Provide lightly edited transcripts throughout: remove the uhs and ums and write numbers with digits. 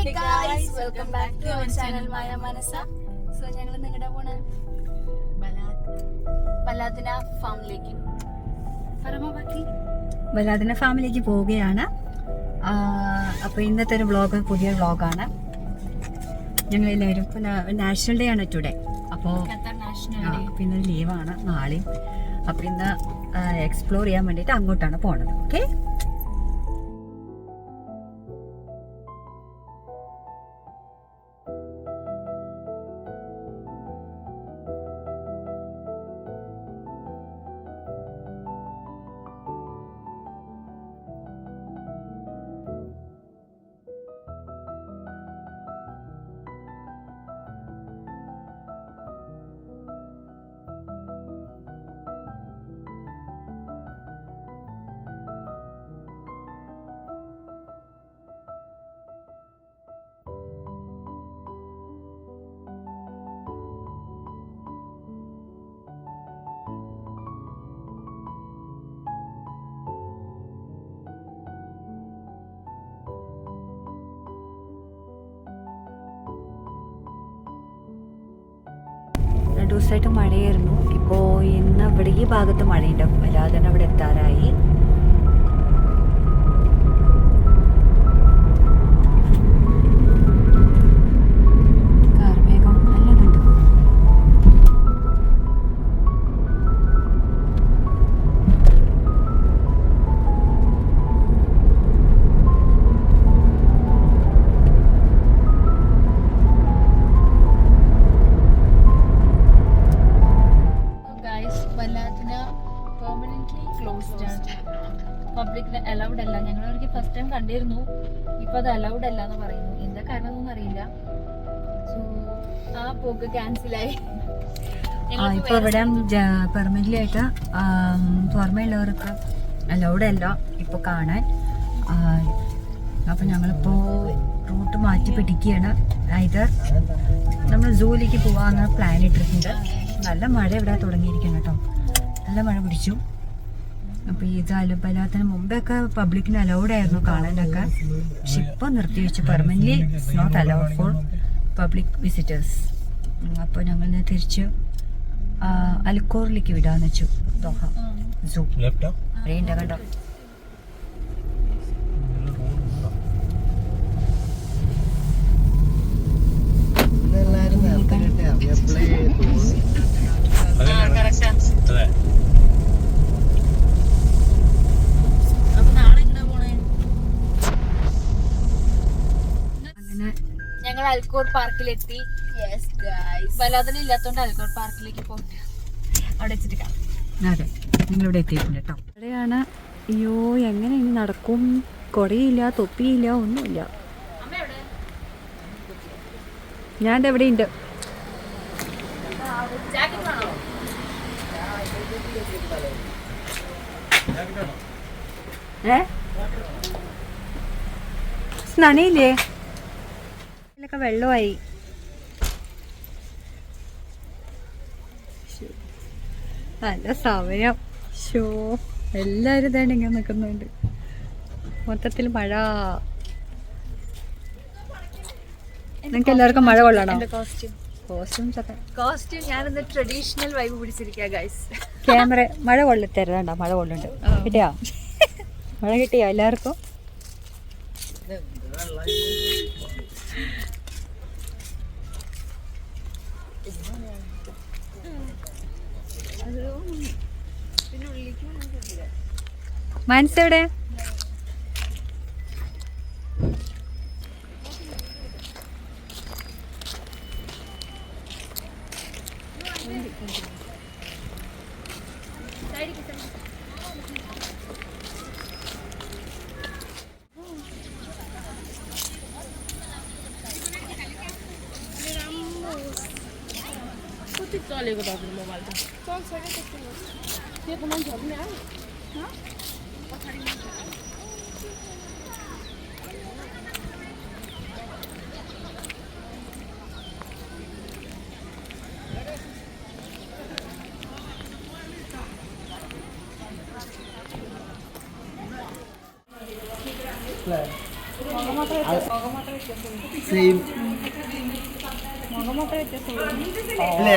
Hey guys, welcome back to our channel Maya Manasa. So ഞങ്ങൾ നിങ്ങളുടെ പോണ ബലാദിന ഫാമിലേക്ക് പോവുകയാണ്. അപ്പോൾ ഇന്നത്തെ ഒരു വ്ളോഗ് പുതിയ വ്ളോഗാണ്. ഞങ്ങളെല്ലാവരും ഇപ്പോൾ നാഷണൽ ഡേ ആണ് ടുഡേ. അപ്പോൾ പിന്നെ ലീവാണ് നാളെയും. അപ്പോൾ ഇന്ന് എക്സ്പ്ലോർ ചെയ്യാൻ വേണ്ടിയിട്ട് അങ്ങോട്ടാണ് പോണത്. ഓക്കെ, രണ്ടു ദിവസമായിട്ട് മഴയായിരുന്നു. ഇപ്പോൾ ഇന്ന് ഇവിടെ ഈ ഭാഗത്ത് മഴയുണ്ട്. അല്ലാതെ തന്നെ അവിടെ എത്താറായി. കാർമേഘം നല്ലതുണ്ട്. പബ്ലിക്കിന് അലൗഡ് അല്ല. ഞങ്ങൾ അവർക്ക് ഫസ്റ്റ് ടൈം കണ്ടിരുന്നു, ഇപ്പൊ അത് അലൗഡ് അല്ല എന്ന് പറയുന്നു. എന്താ കാരണം ഒന്നും അറിയില്ല. സോ ആ പോക്ക് ക്യാൻസലായി. ഇപ്പൊ ഇവിടെ പെർമനന്റ് ആയിട്ട് പുറമെയുള്ളവർക്ക് അലൗഡ് അല്ല ഇപ്പൊ കാണാൻ. അപ്പൊ ഞങ്ങളിപ്പോ റൂട്ട് മാറ്റി പിടിക്കുകയാണ്. ഐതർ നമ്മൾ സൂവിലേക്ക് പോവാന്ന് പ്ലാൻ ഇട്ടിട്ടുണ്ട്. നല്ല മഴ ഇവിടെ തുടങ്ങിയിരിക്കണം കേട്ടോ. നല്ല മഴ പിടിച്ചു. അപ്പോൾ ഇത് അലുബലാത്തിന് മുമ്പൊക്കെ പബ്ലിക്കിന് അലൗഡ് ആയിരുന്നു കാണാനൊക്കെ. പക്ഷെ ഇപ്പോൾ നിർത്തിവെച്ചു. Permanently it's not allowed for public visitors. അപ്പോൾ ഞങ്ങൾ തിരിച്ച് അൽക്കോറിലേക്ക് വിടാന്ന് വെച്ചു. ദോഹ സൂ അറിയണ്ട കണ്ടോ. ഞങ്ങൾ അൽക്കോർ പാർക്കിലെത്തി. ബലാദന ഇല്ലാത്തോണ്ട് അൽക്കോർ പാർക്കിലേക്ക് പോയിട്ട് അവിടെ വെച്ചിട്ട് കാണാം. അതെ, നിങ്ങളിവിടെ എത്തിയിട്ടുണ്ട് കേട്ടോ. ഇവിടെയാണ്. അയ്യോ, എങ്ങനെ ഇനി നടക്കും? കൊടയില്ല, തൊപ്പിയില്ല, ഒന്നുമില്ല. ഞാൻ എവിടെ ഉണ്ട്. നനയില്ലേ? ഇതിലൊക്കെ വെള്ളമായി. നല്ല സമയം. ഷോ എല്ലാവരും ഇതാണ് ഇങ്ങനെ നിൽക്കുന്നുണ്ട്. മൊത്തത്തിൽ മഴ. നിങ്ങൾക്ക് എല്ലാവർക്കും മഴ കൊള്ളണോ? കോസ്റ്റ്യൂം ഞാനിന്ന് ട്രഡീഷണൽ വൈബ് പിടിച്ചിരിക്കുക ഗൈസ്. ക്യാമറ മഴ കൊള്ളത്തരുതാണ്ടോ? മഴ കൊള്ളുന്നുണ്ട്. കിട്ടിയാ? മഴ കിട്ടിയാ എല്ലാവർക്കും? മനസ്സെവിടെ? चलेको दाजु मोबाइल त चल्छ त्यो त मान्छेहरू नि आयो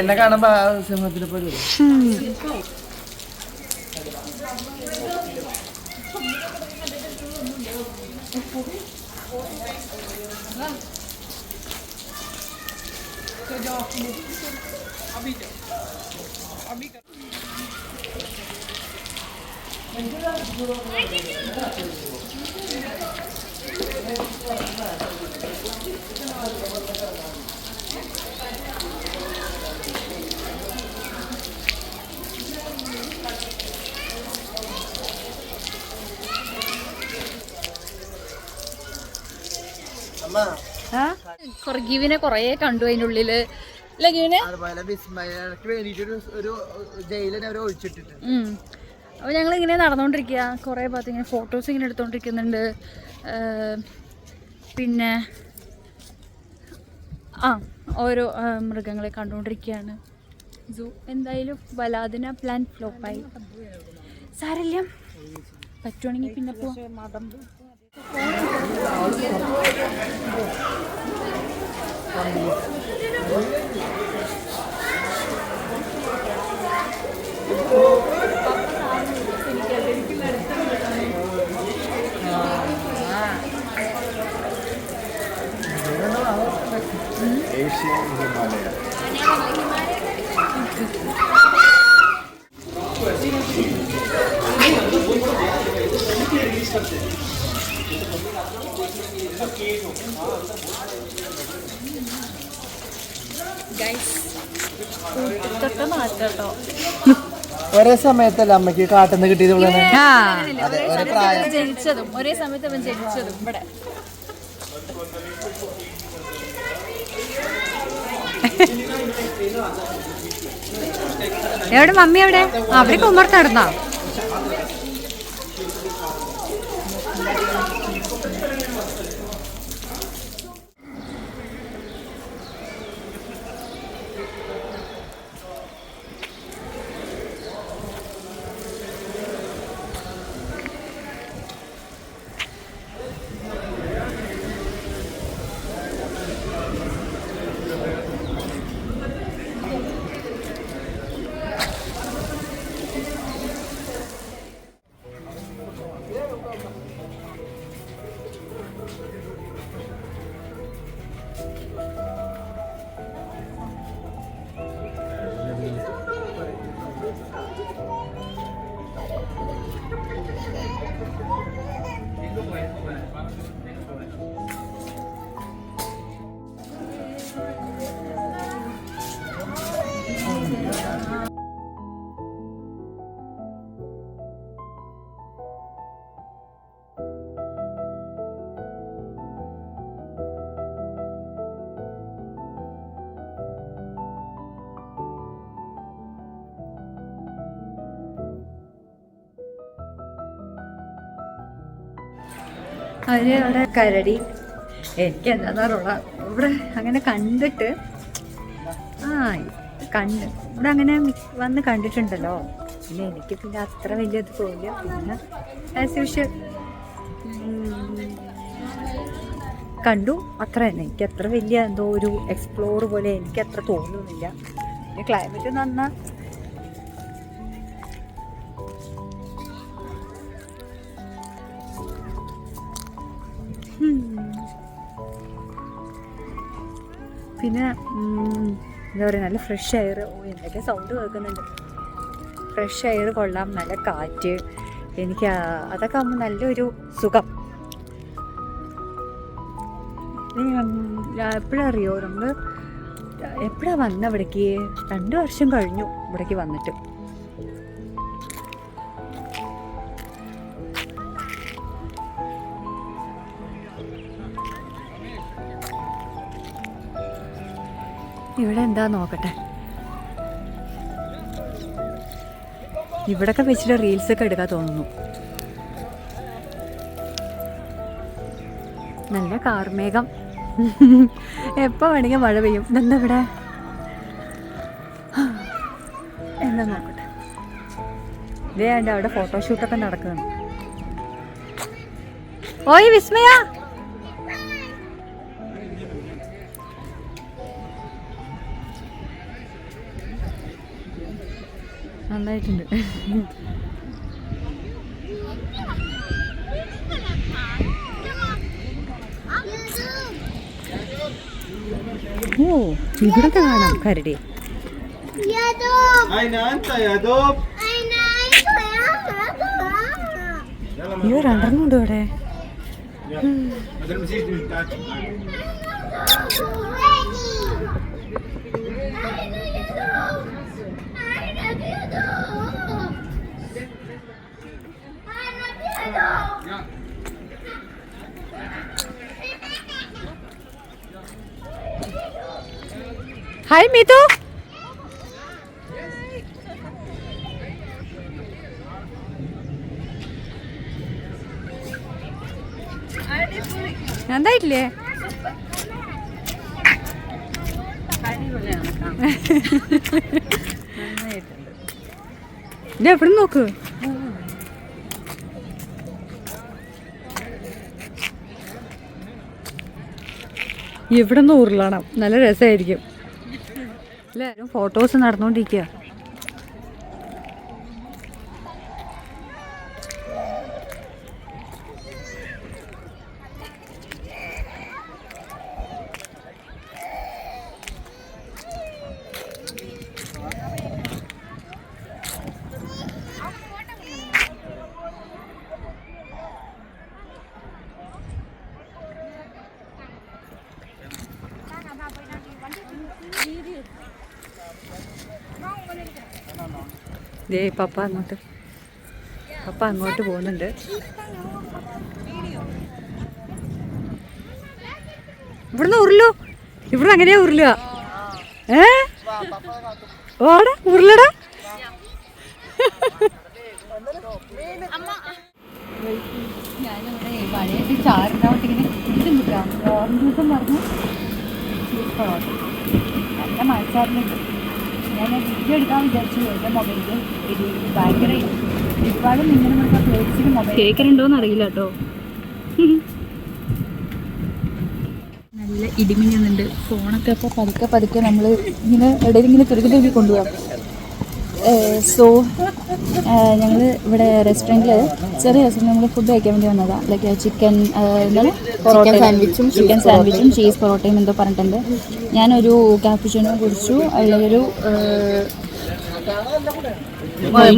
എന്നെ കാണുമ്പോ സിംഹത്തിനെ പോലെ ഗീവിനെ കൊറേ കണ്ടു അതിൻ്റെ ഉള്ളില്. അപ്പൊ ഞങ്ങൾ ഇങ്ങനെ നടന്നുകൊണ്ടിരിക്കുക, കുറെ ഭാഗത്ത് ഇങ്ങനെ ഫോട്ടോസ് ഇങ്ങനെ എടുത്തോണ്ടിരിക്കുന്നുണ്ട്. പിന്നെ ഓരോ മൃഗങ്ങളെ കണ്ടുകൊണ്ടിരിക്കുകയാണ്. സോ എന്തായാലും വലാദിന പ്ലാൻ ഫ്ലോപ്പായി. സാരല്ല, പറ്റുവാണെങ്കിൽ പിന്നെ പോവാം. ഏഷ്യൻ ഹിമാലയ. ഒരേ സമയത്തല്ല അമ്മക്ക് കാട്ടുന്ന കിട്ടിയത്. ജനിച്ചതും ഒരേ സമയത്ത് അവൻ ജനിച്ചതും ഇവിടെ. എവിടെ മമ്മി? എവിടെ? അവരൊക്കെ ഉമ്മർത്തായിരുന്നോ? അവര് അവിടെ കരടി, എനിക്ക് എന്താണെന്നറിയില്ല, ഇവിടെ അങ്ങനെ കണ്ടിട്ട് ഇവിടെ അങ്ങനെ വന്ന് കണ്ടിട്ടുണ്ടല്ലോ. പിന്നെ എനിക്ക് പിന്നെ അത്ര വലിയത് തോന്നില്ല. പിന്നെ ആസ് യൂഷ്വൽ കണ്ടു, അത്ര തന്നെ. എനിക്ക് അത്ര വലിയ എന്തോ ഒരു എക്സ്പ്ലോർ പോലെ എനിക്ക് അത്ര തോന്നുന്നില്ല. പിന്നെ ക്ലൈമറ്റ് നന്നാ. പിന്നെ എന്താ പറയുക, നല്ല ഫ്രഷ് എയർ. എന്തൊക്കെ സൗണ്ട് കേൾക്കുന്നുണ്ട്. ഫ്രഷ് എയർ കൊള്ളാം, നല്ല കാറ്റ്. എനിക്ക് അതൊക്കെ ആകുമ്പോൾ നല്ലൊരു സുഖം. എപ്പോഴറിയോ, നമ്മൾ എപ്പോഴാണ് വന്ന ഇവിടേക്ക്? 2 വർഷം കഴിഞ്ഞു ഇവിടേക്ക് വന്നിട്ട്. ഇവിടെ എന്താ നോക്കട്ടെ. ഇവിടൊക്കെ വെച്ചിട്ട് റീൽസൊക്കെ എടുക്കാൻ തോന്നുന്നു. നല്ല കാർമേഘം. എപ്പോൾ വേണമെങ്കിൽ മഴ പെയ്യും. ഇതെന്താ ഇവിടെ? എന്താ നോക്കട്ടെ. വേണ്ട, അവിടെ ഫോട്ടോഷൂട്ടൊക്കെ നടക്കുന്നു. ഓയ് വിസ്മയ, നന്നായിട്ടുണ്ട്. ഓ ഇവിടത്തെ കാണാം കരടി. അയ്യോ രണ്ടെണ്ണം ഉണ്ട് ഇവിടെ. ഹായ് മീതു. എന്തായിട്ടില്ലേ? ഇത് എവിടെ നോക്ക്. ഇവിടെ നിന്ന് ഉരുളണം, നല്ല രസമായിരിക്കും അല്ലേ? ഫോട്ടോസ് നടന്നുകൊണ്ടിരിക്കുക. ദേ പപ്പ അങ്ങോട്ട് പോകുന്നുണ്ട്. ഇവിടുന്ന് ഉരുളു. ഇവിടെ അങ്ങനെയാ ഉരുളുക. ഓടാ ഉരുളടാ. ഞാനിവിടെ മഴയൊക്കെ ചാറിനോട്ടിങ്ങനെ ഇരിക്കുന്നില്ല. ദിവസം പറഞ്ഞു നല്ല മഴച്ചാറിനുണ്ട്. ഞാൻ വീഡിയോ എടുക്കാൻ വിചാരിച്ചു. എൻ്റെ മൊബൈലിൽ ഭയങ്കര ഒരുപാട് ഇങ്ങനെ നമുക്ക് പ്ലേറ്റ്സിന് മൊബൈൽ കേൾക്കുന്നുണ്ടോയെന്ന് അറിയില്ല കേട്ടോ. നല്ല ഇടിമിന്നുണ്ട്. ഫോണൊക്കെ ഇപ്പോൾ പതുക്കെ നമ്മൾ ഇങ്ങനെ ഇടയിൽ ഇങ്ങനെ തുരുക്കി കൊണ്ടുപോകാം. സോ ഞങ്ങൾ ഇവിടെ റെസ്റ്റോറൻറ്റിൽ ചെറിയ റെസ്റ്റോറൻറ്റ് നമ്മൾ ഫുഡ് കഴിക്കാൻ വേണ്ടി വന്നതാണ്. ലൈക്ക് ചിക്കൻ സാൻഡ്വിച്ചും ചീസ് പൊറോട്ടയും എന്തോ പറഞ്ഞിട്ടുണ്ട്. ഞാനൊരു കാപ്പുച്ചിനോ കുടിച്ചു. അതിലൊരു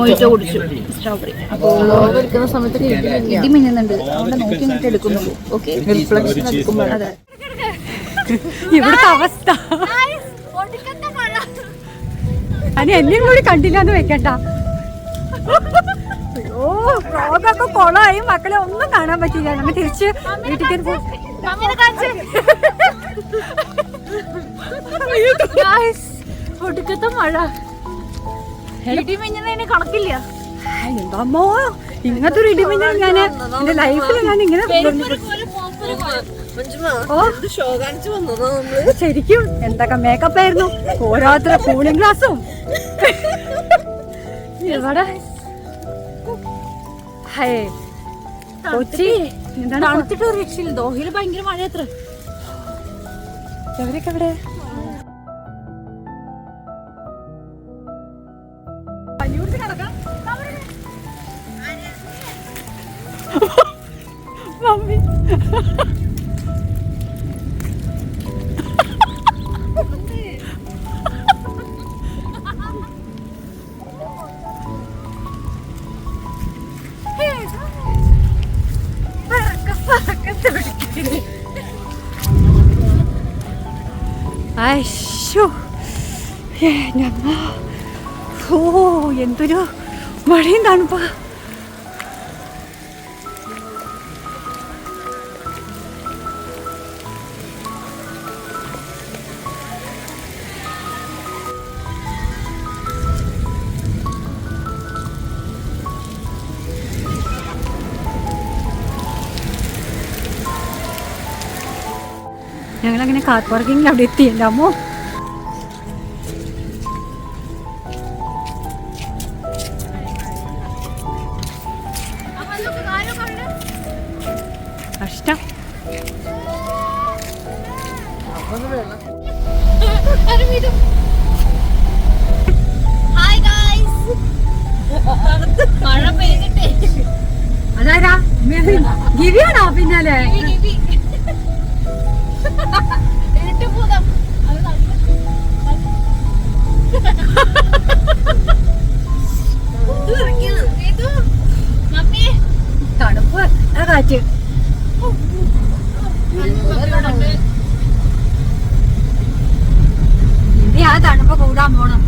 മൊയ്റ്റോ കുടിച്ചു, സ്ട്രോബെറി. അപ്പോൾ എടുക്കുന്ന സമയത്ത് ഇടി മിന്നുന്നുണ്ട്. അവിടെ നോക്കി നോക്കി എടുക്കുന്നുള്ളൂ. ഓക്കെ, അതെ ഇവിടുത്തെ അവസ്ഥ. അനി എന്നെയും കൂടി കണ്ടില്ലാന്ന് വെക്കണ്ട. അയ്യോ റോഡൊക്കെ കൊളമായി. മക്കളെ ഒന്നും കാണാൻ പറ്റില്ല. നമ്മൾ തിരിച്ച് വീട്ടിലേക്ക് ഒടുക്കത്തെ മഴ. ഇടിമിഞ്ഞതിന് കണക്കില്ല. എന്താമോ ഇങ്ങനത്തെ ഒരു ഇടിമിഞ്ഞൽ ഞാൻ എന്റെ ലൈഫിൽ ഞാൻ ഇങ്ങനെ ശരിക്കും എന്തൊക്കെ മേക്കപ്പ് ആയിരുന്നു. ഓരോരുത്തരുടെ കൂളിംഗ് ഗ്ലാസും ഇവിടെ കൊച്ചി എന്താണ് തണുത്തിട്ട് ഒരു രക്ഷയില്ല. ദോഹയിൽ ഭയങ്കര മഴ. എത്ര എവരൊക്കെ ഇവിടെ മമ്മി അയ്യോ ഓ എന്തൊരു മഴയും തണുപ്പാ. ഞങ്ങളങ്ങനെ കാർ പാർക്കിങ്ങിൽ അവിടെ എത്തിയില്ലാമോ. കഷ്ടം. Hi guys. മഴ പെയ്തിട്ടേ അതാരാ ഗിരിയാണോ പിന്നാലെ ഇരുട്ടുഭൂതം അത് മമ്മിയെ തണുപ്പ് ആ കാറ്റ് ഇനി ആ തണുപ്പ് കൂടാൻ പോണം